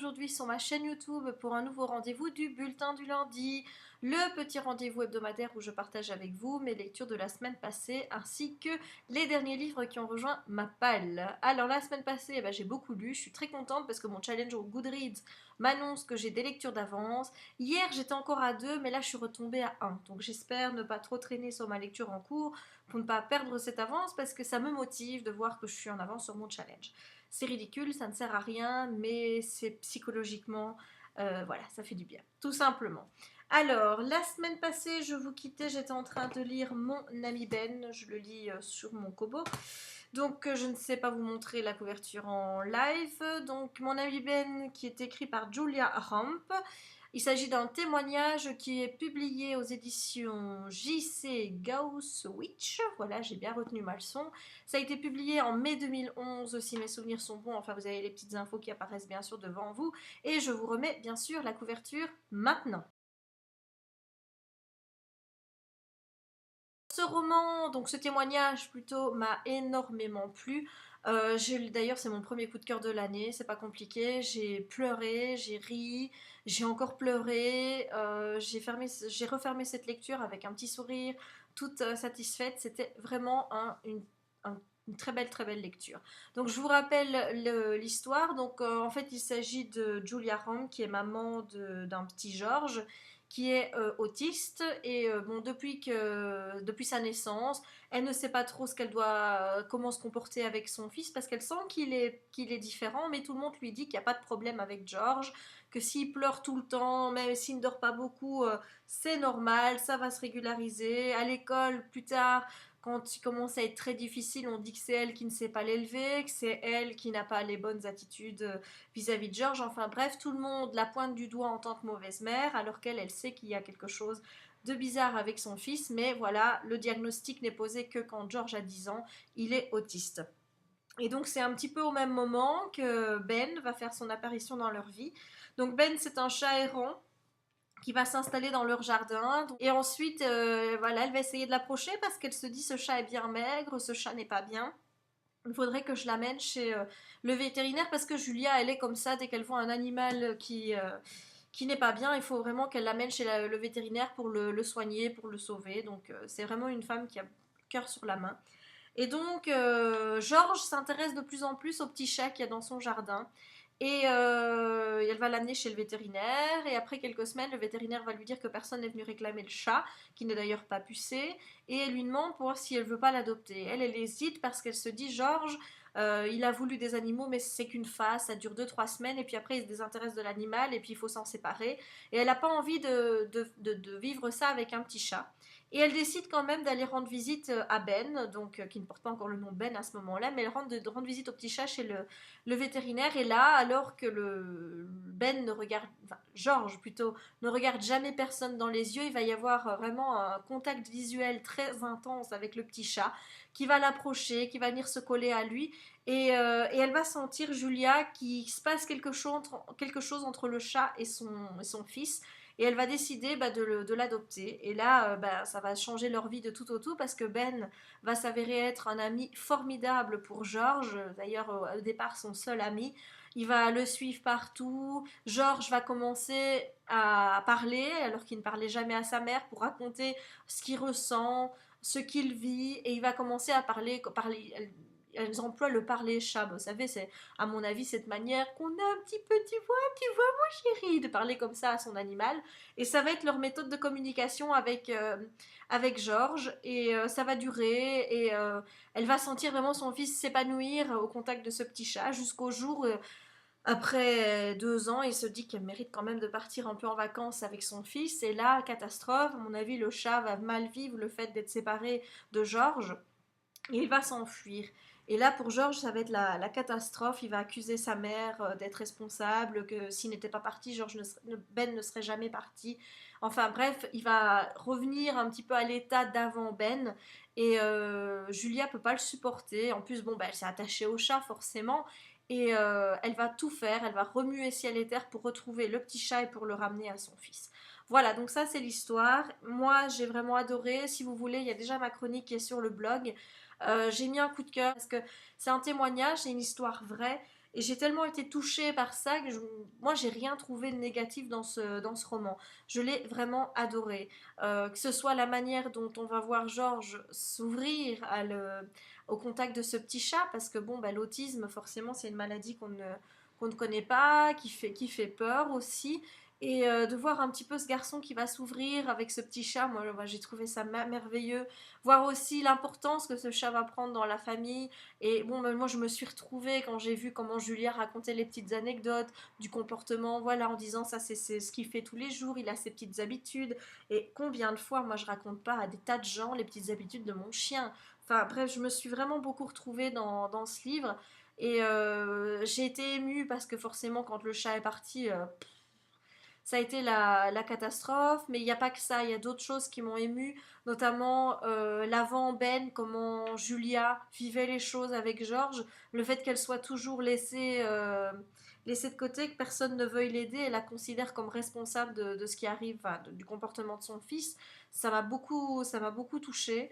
aujourd'hui sur ma chaîne YouTube pour un nouveau rendez-vous du bulletin du lundi, le petit rendez-vous hebdomadaire où je partage avec vous mes lectures de la semaine passée ainsi que les derniers livres qui ont rejoint ma palle. Alors la semaine passée, j'ai beaucoup lu, je suis très contente parce que mon challenge au Goodreads m'annonce que j'ai des lectures d'avance. Hier j'étais encore à 2 mais là je suis retombée à 1, donc j'espère ne pas trop traîner sur ma lecture en cours pour ne pas perdre cette avance parce que ça me motive de voir que je suis en avance sur mon challenge. C'est ridicule, ça ne sert à rien, mais c'est psychologiquement, voilà, ça fait du bien, tout simplement. Alors, la semaine passée, je vous quittais, j'étais en train de lire Mon ami Ben, je le lis sur mon Kobo. Donc, je ne sais pas vous montrer la couverture en live. Donc, Mon ami Ben, qui est écrit par Julia Ramp. Il s'agit d'un témoignage qui est publié aux éditions JC Gausswitch. Voilà, j'ai bien retenu ma leçon. Ça a été publié en mai 2011, si mes souvenirs sont bons. Enfin, vous avez les petites infos qui apparaissent bien sûr devant vous. Et je vous remets bien sûr la couverture maintenant. Ce roman, donc ce témoignage plutôt, m'a énormément plu. D'ailleurs, c'est mon premier coup de cœur de l'année, c'est pas compliqué. J'ai pleuré, j'ai ri, j'ai encore pleuré. J'ai refermé cette lecture avec un petit sourire, toute satisfaite. C'était vraiment une très belle lecture. Donc, je vous rappelle l'histoire. Donc, en fait, il s'agit de Julia Ram, qui est maman d'un petit George qui est autiste et bon depuis sa naissance, elle ne sait pas trop ce qu'elle doit comment se comporter avec son fils parce qu'elle sent qu'il est différent, mais tout le monde lui dit qu'il n'y a pas de problème avec George, que s'il pleure tout le temps, même s'il ne dort pas beaucoup, c'est normal, ça va se régulariser. À l'école, plus tard, quand il commence à être très difficile, on dit que c'est elle qui ne sait pas l'élever, que c'est elle qui n'a pas les bonnes attitudes vis-à-vis de George. Enfin bref, tout le monde la pointe du doigt en tant que mauvaise mère, alors qu'elle, elle sait qu'il y a quelque chose de bizarre avec son fils. Mais voilà, le diagnostic n'est posé que quand George a 10 ans, il est autiste. Et donc c'est un petit peu au même moment que Ben va faire son apparition dans leur vie. Donc Ben, c'est un chat errant qui va s'installer dans leur jardin. Et ensuite, voilà, elle va essayer de l'approcher parce qu'elle se dit ce chat est bien maigre, ce chat n'est pas bien. Il faudrait que je l'amène chez le vétérinaire parce que Julia, elle est comme ça, dès qu'elle voit un animal qui n'est pas bien, il faut vraiment qu'elle l'amène chez le vétérinaire pour le soigner, pour le sauver. Donc c'est vraiment une femme qui a le cœur sur la main. Et donc, Georges s'intéresse de plus en plus au petit chat qu'il y a dans son jardin. Et elle va l'amener chez le vétérinaire. Et après quelques semaines, le vétérinaire va lui dire que personne n'est venu réclamer le chat, qui n'est d'ailleurs pas pucé. Et elle lui demande pour voir si elle veut pas l'adopter. Elle hésite parce qu'elle se dit Georges, il a voulu des animaux, mais c'est qu'une phase, ça dure 2-3 semaines. Et puis après, il se désintéresse de l'animal. Et puis il faut s'en séparer. Et elle n'a pas envie de vivre ça avec un petit chat. Et elle décide quand même d'aller rendre visite à Ben, donc qui ne porte pas encore le nom Ben à ce moment-là, mais elle rendre visite au petit chat chez le vétérinaire. Et là, alors que Ben ne regarde, enfin Georges plutôt, ne regarde jamais personne dans les yeux, il va y avoir vraiment un contact visuel très intense avec le petit chat, qui va l'approcher, qui va venir se coller à lui. Et elle va sentir, Julia, qu'il se passe quelque chose entre le chat et son fils. Et elle va décider de l'adopter. Et là, ça va changer leur vie de tout au tout parce que Ben va s'avérer être un ami formidable pour George. D'ailleurs, au départ, son seul ami. Il va le suivre partout. George va commencer à parler alors qu'il ne parlait jamais à sa mère pour raconter ce qu'il ressent, ce qu'il vit. Et il va commencer à parler elles emploient le parler chat, vous savez, c'est à mon avis cette manière qu'on a un petit peu, tu vois mon chéri, de parler comme ça à son animal, et ça va être leur méthode de communication avec Georges, et ça va durer, et elle va sentir vraiment son fils s'épanouir au contact de ce petit chat, jusqu'au jour, après 2 ans, il se dit qu'elle mérite quand même de partir un peu en vacances avec son fils, et là, catastrophe, à mon avis, le chat va mal vivre le fait d'être séparé de Georges, et il va s'enfuir. Et là, pour Georges, ça va être la catastrophe. Il va accuser sa mère d'être responsable, que s'il n'était pas parti, Ben ne serait jamais parti. Enfin bref, il va revenir un petit peu à l'état d'avant Ben. Et Julia peut pas le supporter. En plus, bon, elle s'est attachée au chat, forcément. Et elle va tout faire. Elle va remuer ciel et terre pour retrouver le petit chat et pour le ramener à son fils. Voilà, donc ça c'est l'histoire. Moi j'ai vraiment adoré. Si vous voulez, il y a déjà ma chronique qui est sur le blog. J'ai mis un coup de cœur parce que c'est un témoignage, c'est une histoire vraie. Et j'ai tellement été touchée par ça que moi, j'ai rien trouvé de négatif dans ce roman. Je l'ai vraiment adoré. Que ce soit la manière dont on va voir Georges s'ouvrir au contact de ce petit chat, parce que bon, bah, l'autisme, forcément, c'est une maladie qu'on ne connaît pas, qui fait peur aussi. Et de voir un petit peu ce garçon qui va s'ouvrir avec ce petit chat, moi j'ai trouvé ça merveilleux. Voir aussi l'importance que ce chat va prendre dans la famille. Et bon, ben, moi je me suis retrouvée quand j'ai vu comment Julia racontait les petites anecdotes du comportement, voilà, en disant ça c'est ce qu'il fait tous les jours, il a ses petites habitudes. Et combien de fois moi je raconte pas à des tas de gens les petites habitudes de mon chien. Enfin bref, je me suis vraiment beaucoup retrouvée dans ce livre. Et j'ai été émue parce que forcément quand le chat est parti, ça a été la catastrophe, mais il n'y a pas que ça, il y a d'autres choses qui m'ont émue, notamment l'avant Ben, comment Julia vivait les choses avec Georges, le fait qu'elle soit toujours laissée de côté, que personne ne veuille l'aider, elle la considère comme responsable de ce qui arrive, enfin, du comportement de son fils, ça m'a beaucoup touchée.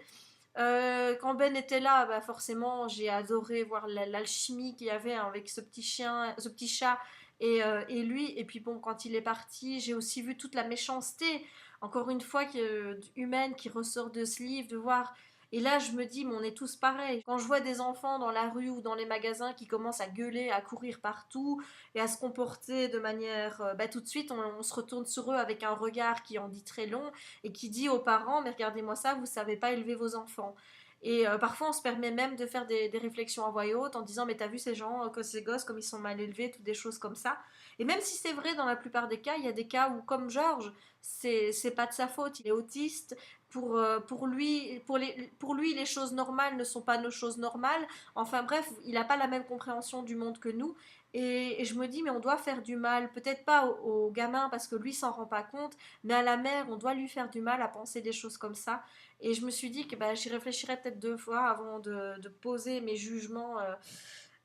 Quand Ben était là, bah forcément, j'ai adoré voir l'alchimie qu'il y avait avec ce petit chien, ce petit chat et lui. Et puis bon, quand il est parti, j'ai aussi vu toute la méchanceté, encore une fois, humaine qui ressort de ce livre, de voir. Et là, je me dis, mais on est tous pareils. Quand je vois des enfants dans la rue ou dans les magasins qui commencent à gueuler, à courir partout et à se comporter de manière, bah, tout de suite, on se retourne sur eux avec un regard qui en dit très long et qui dit aux parents, mais regardez-moi ça, vous ne savez pas élever vos enfants. Et parfois, on se permet même de faire des réflexions à voix haute en disant, mais t'as vu ces gens, que ces gosses, comme ils sont mal élevés, toutes des choses comme ça. Et même si c'est vrai dans la plupart des cas, il y a des cas où, comme Georges, c'est pas de sa faute, il est autiste. Pour lui, les choses normales ne sont pas nos choses normales. Enfin bref, il n'a pas la même compréhension du monde que nous. Et je me dis, mais on doit faire du mal, peut-être pas au gamin parce que lui s'en rend pas compte, mais à la mère, on doit lui faire du mal à penser des choses comme ça. Et je me suis dit que bah, j'y réfléchirais peut-être deux fois avant de poser mes jugements.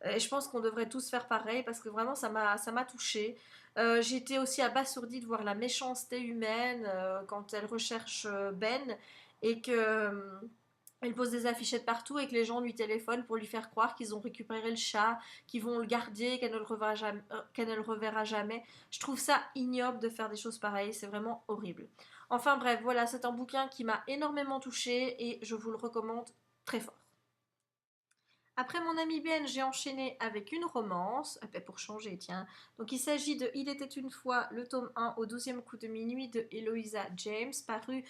Et je pense qu'on devrait tous faire pareil parce que vraiment ça m'a touchée. J'ai été aussi abasourdie de voir la méchanceté humaine quand elle recherche Ben et que elle pose des affichettes partout et que les gens lui téléphonent pour lui faire croire qu'ils ont récupéré le chat, qu'ils vont le garder, qu'elle ne le reverra jamais. Je trouve ça ignoble de faire des choses pareilles, c'est vraiment horrible. Enfin bref, voilà, c'est un bouquin qui m'a énormément touchée et je vous le recommande très fort. Après mon ami Ben, j'ai enchaîné avec une romance, pour changer, tiens. Donc il s'agit de Il était une fois, le tome 1 au 12e coup de minuit de Eloisa James, paru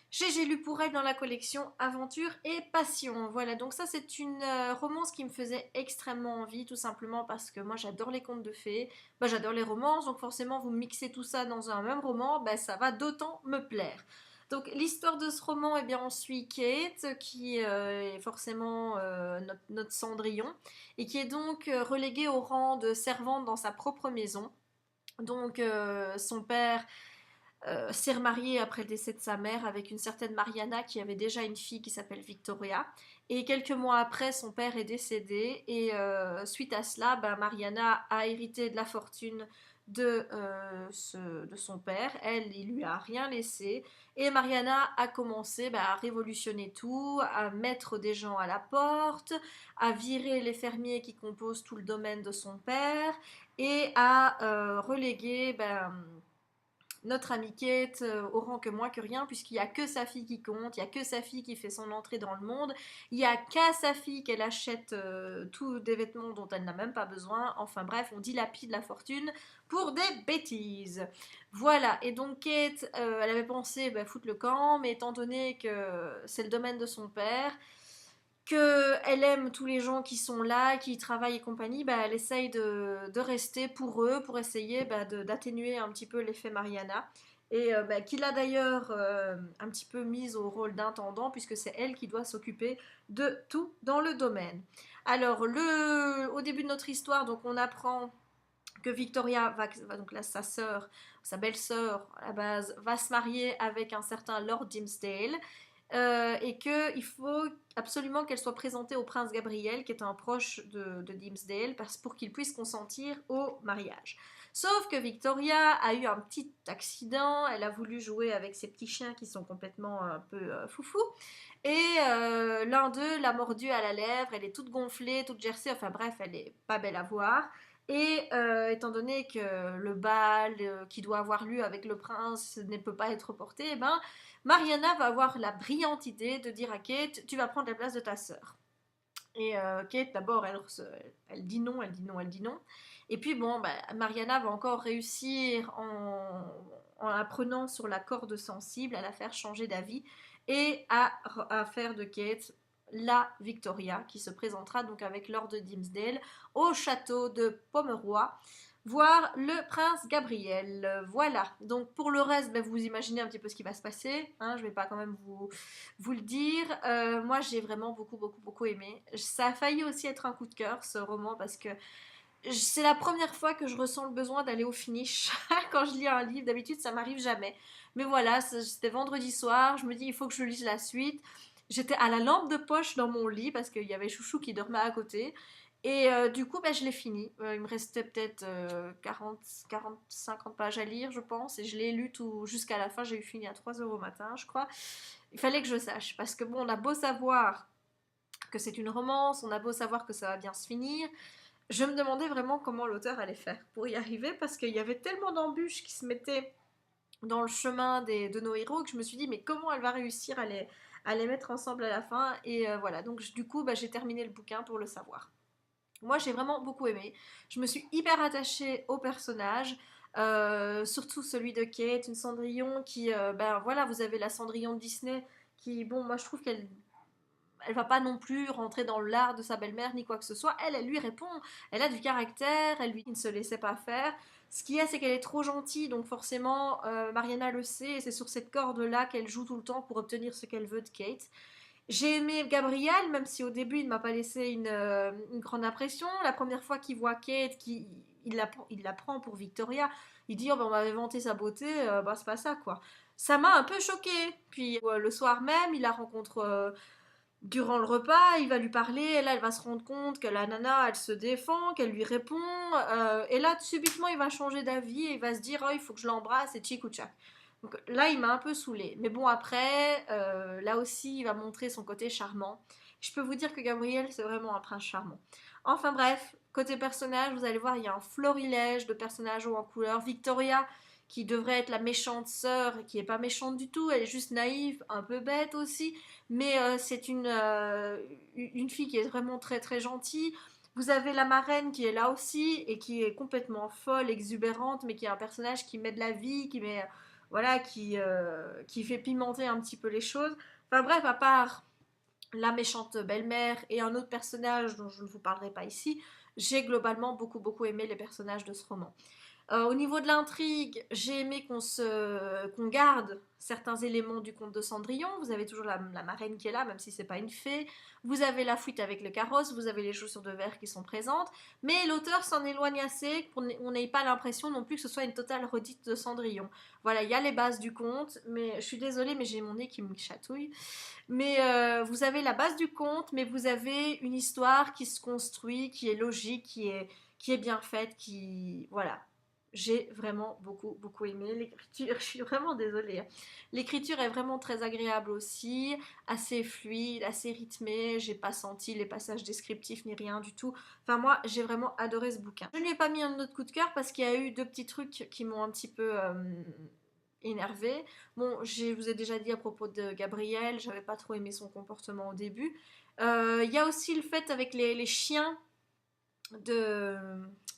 chez J'ai lu pour elle dans la collection Aventure et Passion. Voilà, donc ça c'est une romance qui me faisait extrêmement envie, tout simplement parce que moi j'adore les contes de fées, bah, j'adore les romances, donc forcément vous mixez tout ça dans un même roman, bah, ça va d'autant me plaire. Donc l'histoire de ce roman, eh bien, on suit Kate, qui est forcément notre Cendrillon, et qui est donc reléguée au rang de servante dans sa propre maison. Donc son père s'est remarié après le décès de sa mère avec une certaine Mariana qui avait déjà une fille qui s'appelle Victoria. Et quelques mois après, son père est décédé et suite à cela, ben, Mariana a hérité de la fortune de son père. Elle, il lui a rien laissé. Et Mariana a commencé ben, à révolutionner tout, à mettre des gens à la porte, à virer les fermiers qui composent tout le domaine de son père et à reléguer ben, notre amie Kate au rang que moins que rien, puisqu'il n'y a que sa fille qui compte, il n'y a que sa fille qui fait son entrée dans le monde, il n'y a qu'à sa fille qu'elle achète tous des vêtements dont elle n'a même pas besoin, enfin bref, on dilapide la fortune pour des bêtises. Voilà, et donc Kate, elle avait pensé bah, foutre le camp, mais étant donné que c'est le domaine de son père, qu'elle aime tous les gens qui sont là, qui travaillent et compagnie, bah, elle essaye de rester pour eux, pour essayer bah, d'atténuer un petit peu l'effet Mariana. Et bah, qu'il a d'ailleurs un petit peu mise au rôle d'intendant, puisque c'est elle qui doit s'occuper de tout dans le domaine. Alors, au début de notre histoire, donc on apprend que Victoria donc là, sa sœur, sa belle-sœur à la base, va se marier avec un certain Lord Dimmesdale et qu'il faut absolument qu'elle soit présentée au prince Gabriel, qui est un proche de Dimmesdale, pour qu'il puisse consentir au mariage. Sauf que Victoria a eu un petit accident, elle a voulu jouer avec ses petits chiens qui sont complètement un peu foufou, et l'un d'eux l'a mordue à la lèvre, elle est toute gonflée, toute gercée, enfin bref, elle est pas belle à voir. Et étant donné que le bal qui doit avoir lieu avec le prince ne peut pas être reporté, eh ben, Mariana va avoir la brillante idée de dire à Kate, tu vas prendre la place de ta sœur. Et Kate, d'abord, elle dit non, elle dit non, elle dit non. Et puis, bon, bah, Mariana va encore réussir en apprenant sur la corde sensible, à la faire changer d'avis et à faire de Kate la Victoria, qui se présentera donc avec Lord de Dimmesdale au château de Pomeroy, voir le prince Gabriel. Voilà. Donc pour le reste, ben, vous imaginez un petit peu ce qui va se passer. Hein, je ne vais pas quand même vous le dire. Moi, j'ai vraiment beaucoup, beaucoup, beaucoup aimé. Ça a failli aussi être un coup de cœur, ce roman, parce que c'est la première fois que je ressens le besoin d'aller au finish quand je lis un livre. D'habitude, ça m'arrive jamais. Mais voilà, c'était vendredi soir. Je me dis, il faut que je lise la suite. J'étais à la lampe de poche dans mon lit parce qu'il y avait Chouchou qui dormait à côté. Et du coup, ben, je l'ai fini. Il me restait peut-être 40, 50 pages à lire, je pense. Et je l'ai lu tout jusqu'à la fin. J'ai eu fini à 3 heures au matin, je crois. Il fallait que je sache. Parce que bon, on a beau savoir que c'est une romance, on a beau savoir que ça va bien se finir. Je me demandais vraiment comment l'auteur allait faire pour y arriver parce qu'il y avait tellement d'embûches qui se mettaient dans le chemin de nos héros que je me suis dit mais comment elle va réussir à les mettre ensemble à la fin et voilà donc du coup bah, j'ai terminé le bouquin pour le savoir. Moi j'ai vraiment beaucoup aimé, je me suis hyper attachée au personnage, surtout celui de Kate, une Cendrillon qui, ben voilà, vous avez la Cendrillon de Disney qui, bon, moi je trouve qu'elle elle va pas non plus rentrer dans l'art de sa belle-mère ni quoi que ce soit. Elle lui répond. Elle a du caractère, elle lui ne se laissait pas faire. Ce qu'il y a, c'est qu'elle est trop gentille, donc forcément, Mariana le sait, et c'est sur cette corde-là qu'elle joue tout le temps pour obtenir ce qu'elle veut de Kate. J'ai aimé Gabriel, même si au début il ne m'a pas laissé une grande impression. La première fois qu'il voit Kate, il la prend pour Victoria, il dit oh, ben, on m'avait vanté sa beauté, bah c'est pas ça quoi. Ça m'a un peu choqué. Puis le soir même, il la rencontre durant le repas, il va lui parler, et là, elle va se rendre compte que la nana, elle se défend, qu'elle lui répond, et là, subitement, il va changer d'avis, et il va se dire, oh, il faut que je l'embrasse, et tchic ou tchac. Donc là, il m'a un peu saoulé. Mais bon, après, là aussi, il va montrer son côté charmant. Je peux vous dire que Gabriel, c'est vraiment un prince charmant. Enfin bref, côté personnage, vous allez voir, il y a un florilège de personnages hauts en couleur. Victoria, qui devrait être la méchante sœur, qui est pas méchante du tout, elle est juste naïve, un peu bête aussi, mais c'est une fille qui est vraiment très très gentille. Vous avez la marraine qui est là aussi et qui est complètement folle, exubérante, mais qui est un personnage qui met de la vie, qui met voilà, qui fait pimenter un petit peu les choses. Enfin bref, à part la méchante belle-mère et un autre personnage dont je ne vous parlerai pas ici, j'ai globalement beaucoup beaucoup aimé les personnages de ce roman. Au niveau de l'intrigue, j'ai aimé qu'on garde certains éléments du conte de Cendrillon. Vous avez toujours la marraine qui est là, même si c'est pas une fée. Vous avez la fuite avec le carrosse, vous avez les chaussures de verre qui sont présentes. Mais l'auteur s'en éloigne assez pour qu'on n'ait pas l'impression non plus que ce soit une totale redite de Cendrillon. Voilà, il y a les bases du conte, mais je suis désolée, mais j'ai mon nez qui me chatouille. Mais vous avez la base du conte, mais vous avez une histoire qui se construit, qui est logique, qui est bien faite, qui... Voilà. J'ai vraiment beaucoup, beaucoup aimé l'écriture. Je suis vraiment désolée, hein. L'écriture est vraiment très agréable aussi, assez fluide, assez rythmée. J'ai pas senti les passages descriptifs ni rien du tout. Enfin, moi, j'ai vraiment adoré ce bouquin. Je ne lui ai pas mis un autre coup de cœur parce qu'il y a eu deux petits trucs qui m'ont un petit peu énervée. Bon, je vous ai déjà dit à propos de Gabriel, j'avais pas trop aimé son comportement au début. Il y a aussi le fait avec les chiens de,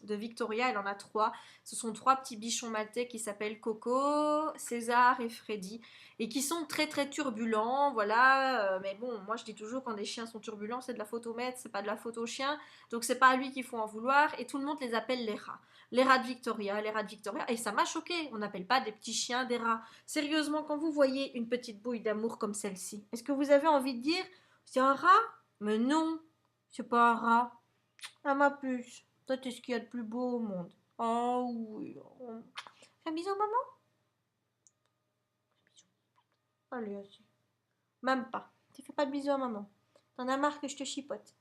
de Victoria, elle en a trois. Ce sont trois petits bichons maltais qui s'appellent Coco, César et Freddy et qui sont très très turbulents, voilà. Mais bon, moi je dis toujours quand des chiens sont turbulents, c'est de la photomètre, c'est pas de la photo chien, donc c'est pas à lui qu'il faut en vouloir et tout le monde les appelle les rats. Les rats de Victoria, les rats de Victoria, et ça m'a choqué. On n'appelle pas des petits chiens des rats. Sérieusement, quand vous voyez une petite bouille d'amour comme celle-ci, est-ce que vous avez envie de dire c'est un rat? Mais non, c'est pas un rat. Ah ma puce, toi t'es ce qu'il y a de plus beau au monde. Oh oui. Oh. Fais un bisou à maman? Allez, assis. Même pas. Tu fais pas de bisou à maman. T'en as marre que je te chipote.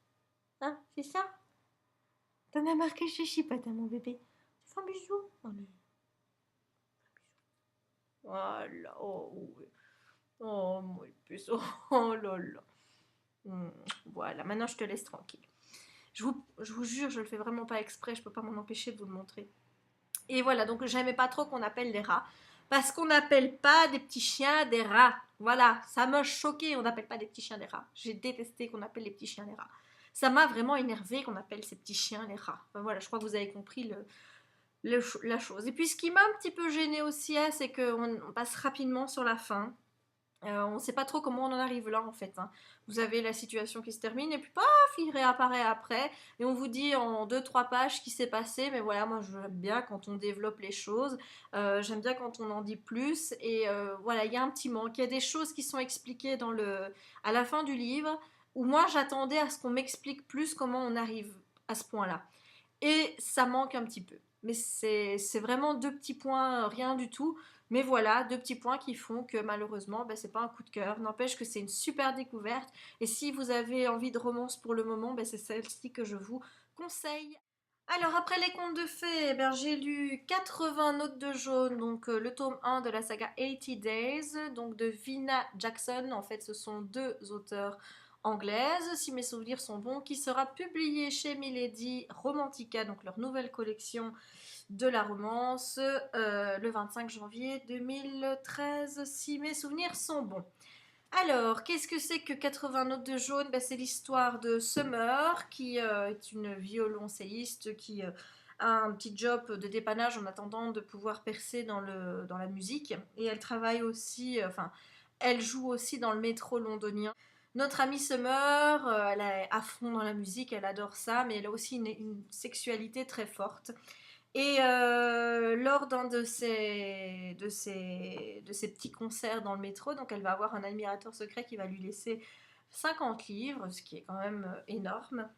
Hein, c'est ça? T'en as marre que je te chipote, hein, mon bébé. Tu fais un bisou? Allez. Voilà. Oh oui. Oh mon puce. Oh là là. Voilà, maintenant je te laisse tranquille. Je vous jure, je le fais vraiment pas exprès, je peux pas m'en empêcher de vous le montrer. Et voilà, donc j'aimais pas trop qu'on appelle les rats. Parce qu'on n'appelle pas des petits chiens des rats. Voilà, ça m'a choqué, on n'appelle pas des petits chiens des rats. J'ai détesté qu'on appelle les petits chiens des rats. Ça m'a vraiment énervé qu'on appelle ces petits chiens les rats. Enfin, voilà, je crois que vous avez compris la chose. Et puis ce qui m'a un petit peu gêné aussi, hein, c'est qu'on passe rapidement sur la fin. On ne sait pas trop comment on en arrive là en fait, hein. Vous avez la situation qui se termine et puis paf, il réapparaît après et on vous dit en deux trois pages ce qui s'est passé. Mais voilà, moi j'aime bien quand on développe les choses, j'aime bien quand on en dit plus et voilà, il y a un petit manque. Il y a des choses qui sont expliquées à la fin du livre où moi j'attendais à ce qu'on m'explique plus comment on arrive à ce point-là. Et ça manque un petit peu. Mais c'est vraiment deux petits points, rien du tout. Mais voilà, deux petits points qui font que malheureusement, ben, c'est pas un coup de cœur. N'empêche que c'est une super découverte. Et si vous avez envie de romance pour le moment, ben, c'est celle-ci que je vous conseille. Alors, après les contes de fées, eh ben, j'ai lu 80 notes de jaune, donc le tome 1 de la saga 80 Days, donc de Vina Jackson. En fait, ce sont deux auteurs anglaises, si mes souvenirs sont bons, qui sera publié chez Milady Romantica, donc leur nouvelle collection de la romance, le 25 janvier 2013, si mes souvenirs sont bons. Alors, qu'est-ce que c'est que 80 notes de jaune? Ben, c'est l'histoire de Summer, qui est une violoncelliste qui a un petit job de dépannage en attendant de pouvoir percer dans la musique. Et elle travaille aussi, enfin, elle joue aussi dans le métro londonien. Notre amie Summer, elle est à fond dans la musique, elle adore ça, mais elle a aussi une sexualité très forte. Et lors d'un de ces petits concerts dans le métro, donc elle va avoir un admirateur secret qui va lui laisser 50 livres, ce qui est quand même énorme.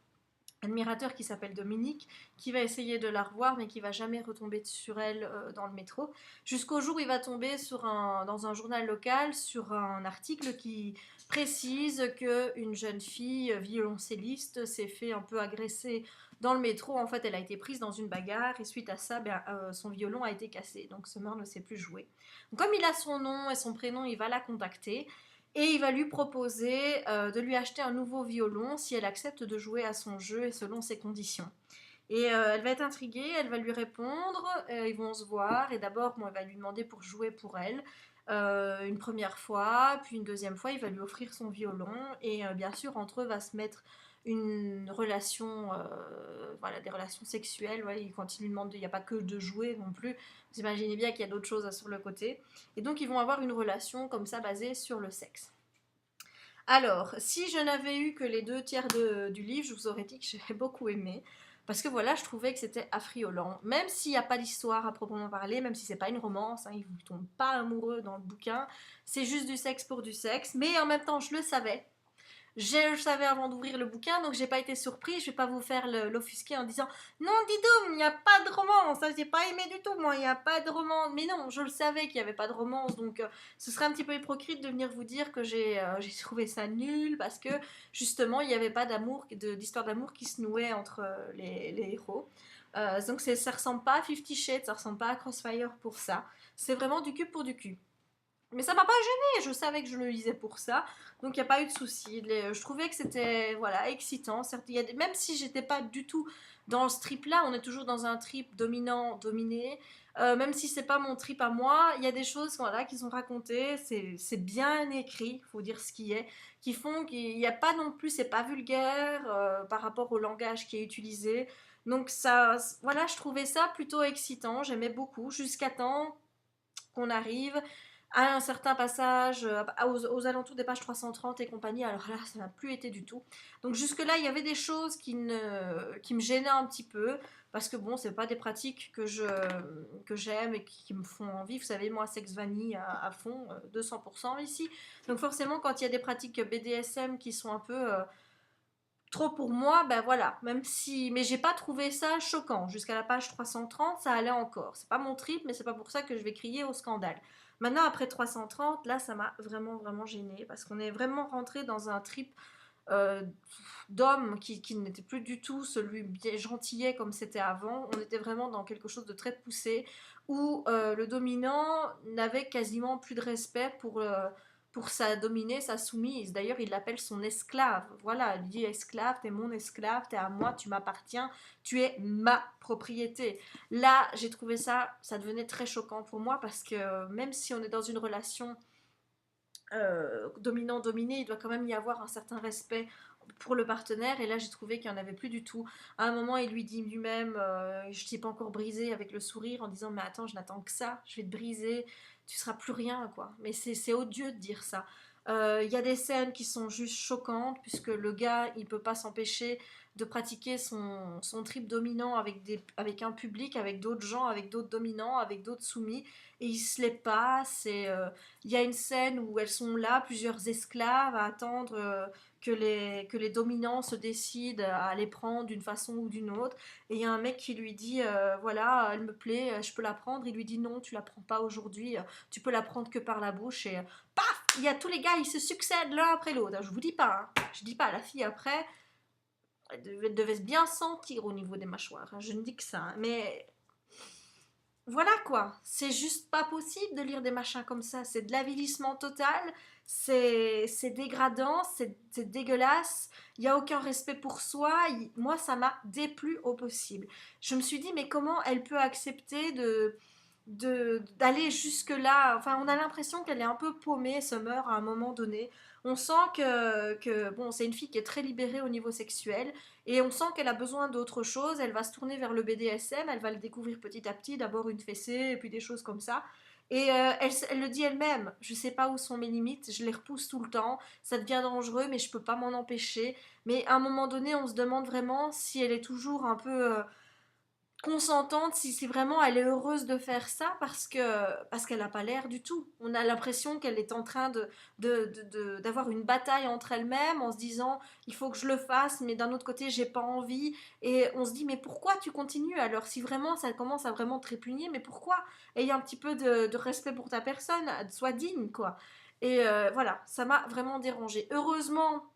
Admirateur qui s'appelle Dominique, qui va essayer de la revoir, mais qui va jamais retomber sur elle dans le métro. Jusqu'au jour où il va tomber dans un journal local sur un article qui précise qu'une jeune fille violoncelliste s'est fait un peu agresser dans le métro. En fait, elle a été prise dans une bagarre et suite à ça, son violon a été cassé. Donc Summer ne sait plus jouer. Donc, comme il a son nom et son prénom, il va la contacter et il va lui proposer de lui acheter un nouveau violon si elle accepte de jouer à son jeu et selon ses conditions. Et elle va être intriguée, elle va lui répondre, ils vont se voir, et d'abord, bon, elle va lui demander pour jouer pour elle, une première fois, puis une deuxième fois, il va lui offrir son violon, et bien sûr, entre eux va se mettre une relation, voilà, des relations sexuelles, ouais, quand il lui demande, il n'y a pas que de jouer non plus, vous imaginez bien qu'il y a d'autres choses sur le côté, et donc ils vont avoir une relation comme ça basée sur le sexe. Alors, si je n'avais eu que les deux tiers du livre, je vous aurais dit que j'avais beaucoup aimé. Parce que voilà, je trouvais que c'était affriolant. Même s'il n'y a pas d'histoire à proprement parler, même si c'est pas une romance, hein, ils ne vous tombent pas amoureux dans le bouquin, c'est juste du sexe pour du sexe. Mais en même temps, je le savais. Je le savais avant d'ouvrir le bouquin, donc j'ai pas été surpris. Je vais pas vous faire l'offusquer en disant non, dis donc, il n'y a pas de romance. Ça, j'ai pas aimé du tout, moi, il n'y a pas de romance. Mais non, je le savais qu'il n'y avait pas de romance, donc ce serait un petit peu hypocrite de venir vous dire que j'ai trouvé ça nul parce que justement, il n'y avait pas d'histoire d'amour qui se nouait entre les héros. Donc ça ressemble pas à Fifty Shades, ça ressemble pas à Crossfire pour ça. C'est vraiment du cul pour du cul. Mais ça m'a pas gêné, je savais que je le lisais pour ça, donc il n'y a pas eu de souci. Je trouvais que c'était voilà, excitant. Certes, même si j'étais pas du tout dans ce trip-là, on est toujours dans un trip dominant-dominé. Même si c'est pas mon trip à moi, il y a des choses voilà, qui sont racontées, c'est bien écrit, faut dire ce qui est, qui font qu'il n'y a pas non plus, c'est pas vulgaire par rapport au langage qui est utilisé. Donc ça, voilà, je trouvais ça plutôt excitant, j'aimais beaucoup, jusqu'à temps qu'on arrive à un certain passage, aux alentours des pages 330 et compagnie, alors là, ça n'a plus été du tout. Donc jusque-là, il y avait des choses qui me gênaient un petit peu, parce que bon, c'est pas des pratiques que j'aime et qui me font envie. Vous savez, moi, sex vanille à fond, 200% ici. Donc forcément, quand il y a des pratiques BDSM qui sont un peu trop pour moi, ben voilà, même si. Mais j'ai pas trouvé ça choquant. Jusqu'à la page 330, ça allait encore. C'est pas mon trip, mais c'est pas pour ça que je vais crier au scandale. Maintenant, après 330, là, ça m'a vraiment, vraiment gênée. Parce qu'on est vraiment rentré dans un trip euh, d'homme qui n'était plus du tout celui bien gentillet comme c'était avant. On était vraiment dans quelque chose de très poussé, où le dominant n'avait quasiment plus de respect pour sa dominée, sa soumise. D'ailleurs, il l'appelle son esclave. Voilà, il dit esclave, t'es mon esclave, t'es à moi, tu m'appartiens, tu es ma propriété. Là, j'ai trouvé ça, ça devenait très choquant pour moi parce que même si on est dans une relation dominant-dominé, il doit quand même y avoir un certain respect pour le partenaire, et là j'ai trouvé qu'il n'y en avait plus du tout. À un moment il lui dit lui-même je t'ai pas encore brisé, avec le sourire, en disant mais attends, je n'attends que ça, je vais te briser, tu seras plus rien quoi. Mais c'est odieux de dire ça. Il y a des scènes qui sont juste choquantes puisque le gars il peut pas s'empêcher de pratiquer son trip dominant avec un public, avec d'autres gens, avec d'autres dominants, avec d'autres soumis, et il se les passe. Et il y a une scène où elles sont là, plusieurs esclaves, à attendre que les dominants se décident à les prendre d'une façon ou d'une autre. Et il y a un mec qui lui dit voilà, elle me plaît, je peux la prendre. Il lui dit non, tu la prends pas aujourd'hui, tu peux la prendre que par la bouche. Et paf, il y a tous les gars, ils se succèdent l'un après l'autre. Je vous dis pas, hein. Je dis pas, la fille après, elle devait bien sentir au niveau des mâchoires, hein. Je ne dis que ça, hein. Mais voilà quoi, c'est juste pas possible de lire des machins comme ça, c'est de l'avilissement total, c'est dégradant, c'est dégueulasse, il n'y a aucun respect pour soi, moi ça m'a déplu au possible. Je me suis dit mais comment elle peut accepter d'aller jusque là, enfin on a l'impression qu'elle est un peu paumée, Summer, à un moment donné. On sent que bon, c'est une fille qui est très libérée au niveau sexuel, et on sent qu'elle a besoin d'autre chose. Elle va se tourner vers le BDSM, elle va le découvrir petit à petit, d'abord une fessée, et puis des choses comme ça. Et elle le dit elle-même, je sais pas où sont mes limites, je les repousse tout le temps, ça devient dangereux, mais je peux pas m'en empêcher. Mais à un moment donné, on se demande vraiment si elle est toujours un peu consentante, si vraiment elle est heureuse de faire ça, parce qu'elle n'a pas l'air du tout. On a l'impression qu'elle est en train d'avoir une bataille entre elle-même, en se disant il faut que je le fasse, mais d'un autre côté j'ai pas envie. Et on se dit mais pourquoi tu continues alors, si vraiment ça commence à vraiment te répugner, mais pourquoi? Ayez un petit peu de respect pour ta personne, sois digne quoi. Et voilà, ça m'a vraiment dérangée. Heureusement,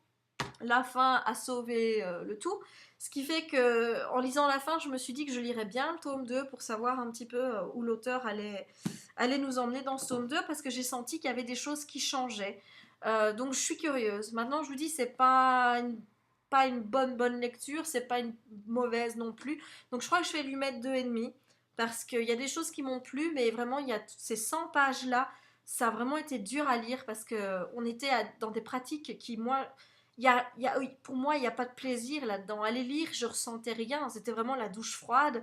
la fin a sauvé le tout. Ce qui fait que, en lisant la fin, je me suis dit que je lirais bien le tome 2 pour savoir un petit peu où l'auteur allait nous emmener dans ce tome 2, parce que j'ai senti qu'il y avait des choses qui changeaient. Donc je suis curieuse. Maintenant, je vous dis, c'est pas une bonne lecture, c'est pas une mauvaise non plus. Donc je crois que je vais lui mettre 2,5, parce qu'il y a des choses qui m'ont plu, mais vraiment, il y a ces 100 pages-là, ça a vraiment été dur à lire, parce qu'on était dans des pratiques qui, moi, oui, pour moi, il n'y a pas de plaisir là-dedans. Aller lire, je ressentais rien. C'était vraiment la douche froide.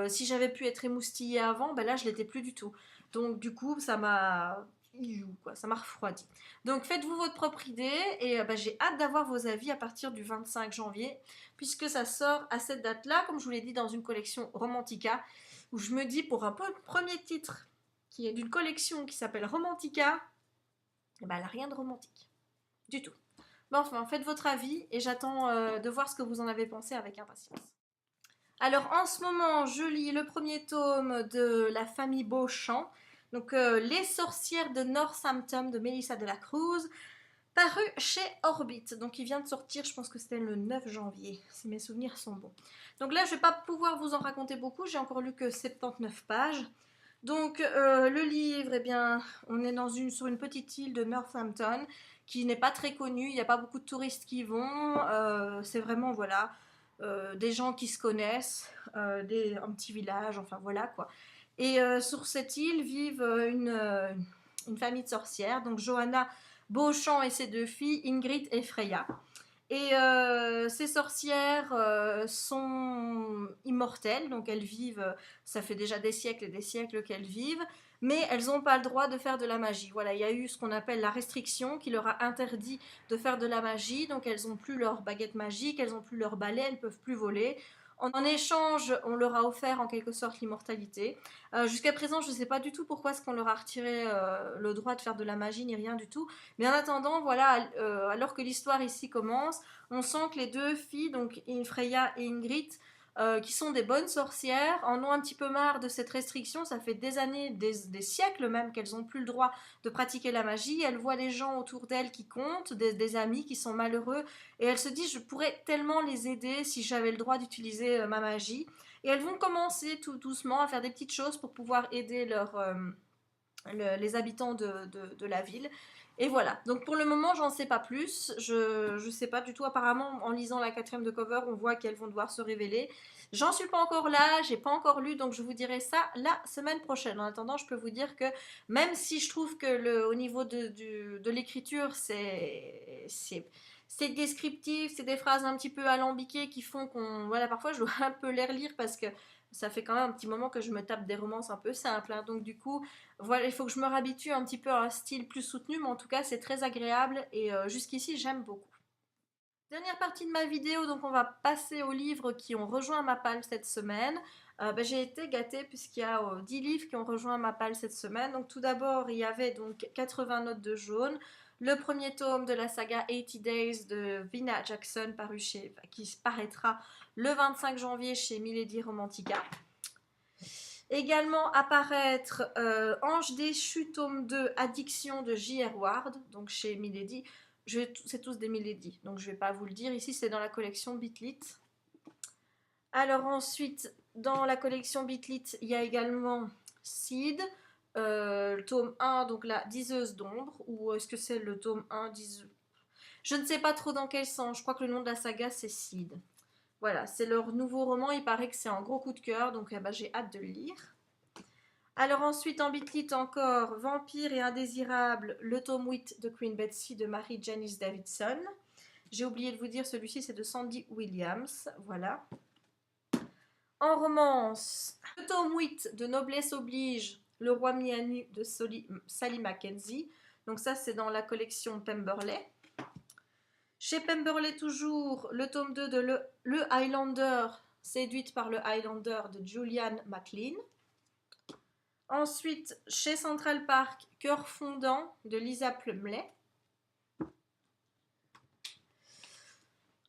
Si j'avais pu être émoustillée avant, ben là, je l'étais plus du tout. Donc, du coup, ça m'a refroidi. Donc, faites-vous votre propre idée, et ben, j'ai hâte d'avoir vos avis à partir du 25 janvier, puisque ça sort à cette date-là, comme je vous l'ai dit, dans une collection Romantica, où je me dis, pour un premier titre qui est d'une collection qui s'appelle Romantica, eh ben, elle n'a rien de romantique. Du tout. Bon, enfin, faites votre avis, et j'attends de voir ce que vous en avez pensé avec impatience. Alors, en ce moment, je lis le premier tome de la famille Beauchamp, donc Les sorcières de Northampton de Melissa de la Cruz, paru chez Orbit. Donc, il vient de sortir, je pense que c'était le 9 janvier, si mes souvenirs sont bons. Donc là, je ne vais pas pouvoir vous en raconter beaucoup, j'ai encore lu que 79 pages. Donc, le livre, eh bien, on est sur une petite île de Northampton qui n'est pas très connue, il n'y a pas beaucoup de touristes qui vont, c'est vraiment, voilà, des gens qui se connaissent, un petit village, enfin voilà quoi. Et sur cette île vivent une famille de sorcières, donc Johanna Beauchamp et ses deux filles, Ingrid et Freya. Et ces sorcières sont immortelles, donc elles vivent, ça fait déjà des siècles et des siècles qu'elles vivent, mais elles n'ont pas le droit de faire de la magie. Voilà, il y a eu ce qu'on appelle la restriction qui leur a interdit de faire de la magie, donc elles n'ont plus leur baguette magique, elles n'ont plus leur balai, elles ne peuvent plus voler. En échange, on leur a offert en quelque sorte l'immortalité. Jusqu'à présent, je ne sais pas du tout pourquoi est-ce qu'on leur a retiré le droit de faire de la magie, ni rien du tout. Mais en attendant, voilà, alors que l'histoire ici commence, on sent que les deux filles, donc Freya et Ingrid, qui sont des bonnes sorcières, en ont un petit peu marre de cette restriction. Ça fait des années, des siècles même, qu'elles n'ont plus le droit de pratiquer la magie. Elles voient les gens autour d'elles qui comptent, des amis qui sont malheureux, et elles se disent je pourrais tellement les aider si j'avais le droit d'utiliser ma magie. Et elles vont commencer tout doucement à faire des petites choses pour pouvoir aider les habitants de la ville. Et voilà, donc pour le moment j'en sais pas plus, je sais pas du tout, apparemment en lisant la quatrième de cover on voit qu'elles vont devoir se révéler. J'en suis pas encore là, j'ai pas encore lu, donc je vous dirai ça la semaine prochaine. En attendant, je peux vous dire que même si je trouve que au niveau de l'écriture c'est descriptif, c'est des phrases un petit peu alambiquées qui font qu'on, voilà, parfois je dois un peu les relire parce que ça fait quand même un petit moment que je me tape des romances un peu simples, hein. Donc du coup, voilà, il faut que je me réhabitue un petit peu à un style plus soutenu, mais en tout cas, c'est très agréable et jusqu'ici, j'aime beaucoup. Dernière partie de ma vidéo, donc on va passer aux livres qui ont rejoint ma palle cette semaine. J'ai été gâtée puisqu'il y a 10 livres qui ont rejoint ma palle cette semaine. Donc tout d'abord, il y avait donc 80 notes de jaune, le premier tome de la saga 80 Days de Vina Jackson qui paraîtra le 25 janvier chez Milady Romantica. Également apparaître Ange déchu tome 2 Addiction de J.R. Ward, donc chez Milady. C'est tous des Milady, donc je ne vais pas vous le dire. Ici, c'est dans la collection Bitlit. Alors ensuite, dans la collection Bitlit, il y a également Seed, le tome 1, donc la diseuse d'ombre, ou est-ce que c'est le tome 1 diseuse... Je ne sais pas trop dans quel sens, je crois que le nom de la saga, c'est Seed. Voilà, c'est leur nouveau roman, il paraît que c'est un gros coup de cœur, donc j'ai hâte de le lire. Alors ensuite, en Bitlit encore, Vampire et Indésirable, le tome 8 de Queen Betsy de Mary Janice Davidson. J'ai oublié de vous dire, celui-ci c'est de Sandy Williams, voilà. En romance, le tome 8 de Noblesse oblige, Le Roi Mianu de Sally Mackenzie. Donc ça c'est dans la collection Pemberley. Chez Pemberley toujours, le tome 2 de Le Highlander, séduite par le Highlander de Julian MacLean. Ensuite, chez Central Park, Cœur fondant de Lisa Plumley.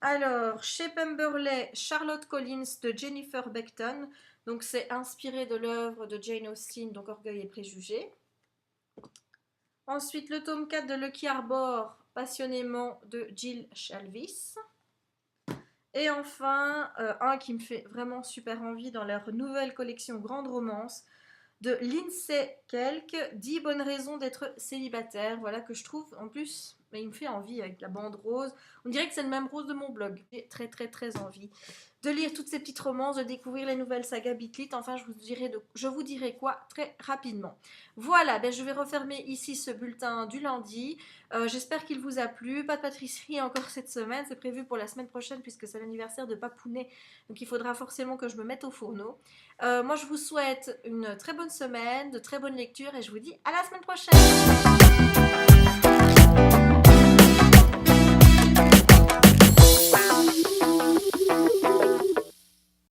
Alors, chez Pemberley, Charlotte Collins de Jennifer Beckton. Donc, c'est inspiré de l'œuvre de Jane Austen, donc Orgueil et préjugés. Ensuite, le tome 4 de Lucky Arbor, Passionnément de Jill Shalvis. Et enfin, un qui me fait vraiment super envie dans leur nouvelle collection Grande Romance, de Lindsay Kelk, 10 bonnes raisons d'être célibataire, voilà, que je trouve en plus, mais il me fait envie avec la bande rose. On dirait que c'est le même rose de mon blog. J'ai très très très envie de lire toutes ces petites romances, de découvrir les nouvelles sagas Bitlit. Enfin, je vous dirai quoi très rapidement. Voilà, je vais refermer ici ce bulletin du lundi. J'espère qu'il vous a plu. Pas de pâtisserie encore cette semaine, c'est prévu pour la semaine prochaine puisque c'est l'anniversaire de Papounet, donc il faudra forcément que je me mette au fourneau. Moi, je vous souhaite une très bonne semaine, de très bonnes lectures et je vous dis à la semaine prochaine.